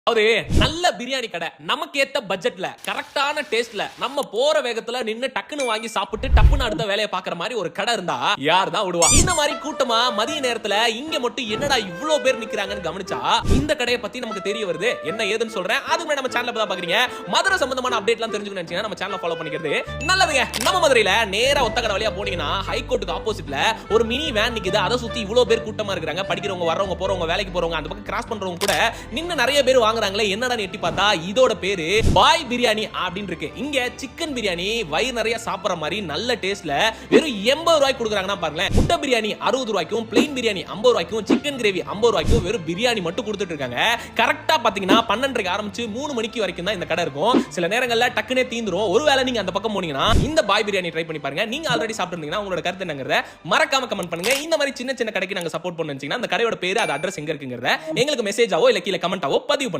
ஒரு நல்ல பிரியாணி கடை நமக்கு ஏத்த பட்ஜெட்ல கரெக்டான டேஸ்ட்ல நம்ம போற வேகத்துல நின்னு டக்குன்னு வாங்கி சாப்பிட்டு டப்புன்னு அடுத்த வேலையை பாக்குற மாதிரி ஒரு கடை இருந்தா யார் தான் விடுவா? இந்த மாதிரி கூட்டமா மதிய நேரத்துல இங்க மட்டும் என்னடா இவ்ளோ பேர் நிக்கிறாங்கன்னு கவனிச்சா இந்த கடையை பத்தி நமக்கு தெரிய வருது. என்ன ஏதுன்னு சொல்றேன். அதுக்கு நம்ம சேனல்ல தான் பாக்குறீங்க. மதுரை சம்பந்தமான அப்டேட்லாம் தெரிஞ்சுக்கணும் நினைச்சீங்கன்னா நம்ம சேனலை ஃபாலோ பண்ணிக்கிறது நல்லதுங்க. நம்ம மதுரையில நேரா ஒத்தக்கடை வழியா போனீங்கன்னா ஹைகோர்ட்டுக்கு ஆப்போசிட்ல ஒரு மினி வேன் நிக்குது. அதை சுத்தி இவ்ளோ பேர் கூட்டமா இருக்காங்க. படிக்கிறவங்க, வர்றவங்க, போறவங்க, வேலைக்கு போறவங்க, அந்த பக்கம் கிராஸ் பண்றவங்க கூட நின்னு நிறைய பேர் வாங்குறாங்களே. என்னடா எட்டி பார்த்தா இதோட பேரு பாய் பிரியாணி அப்படின்னு இருக்கு. இங்க சிக்கன் பிரியாணி வயிறு நிறைய சாப்பிடுற மாதிரி நல்ல டேஸ்ட்ல வெறும் 80 ரூபாய்க்கு கொடுக்குறாங்கன்னா பாருங்களேன். முட்டை பிரியாணி 60 ரூபாய்க்கும், பிளெயின் பிரியாணி 50 ரூபாய்க்கும், சிக்கன் கிரேவி 50 ரூபாய்க்கும் வெறும் பிரியாணி மட்டும் கொடுத்துட்டு இருக்காங்க. கரெக்டா பாத்தீங்கன்னா 12:30 ஆரம்பிச்சு 3 மணிக்கு வரைக்கும் தான் இந்த கடை இருக்கும். சில நேரங்கள்ல டக்குனே தீந்துரும். ஒருவேளை நீங்க அந்த பக்கம் போனீங்கன்னா இந்த பாய் பிரியாணி ட்ரை பண்ணி பாருங்க. நீங்க ஆல்ரெடி சாப்பிட்டுருந்தீங்கன்னா உங்களோட கருத்து என்னங்கறத மறக்காம கமெண்ட் பண்ணுங்க. இந்த மாதிரி சின்ன சின்ன கடைக்கு நாங்க சப்போர்ட் பண்ணனும்னா அந்த கடையோட பேரு, அது அட்ரஸ் எங்க இருக்குங்கறத எங்களுக்கு மெசேஜாவோ இல்ல கீழ கமெண்டாவோ பதிவு பண்ணுங்க.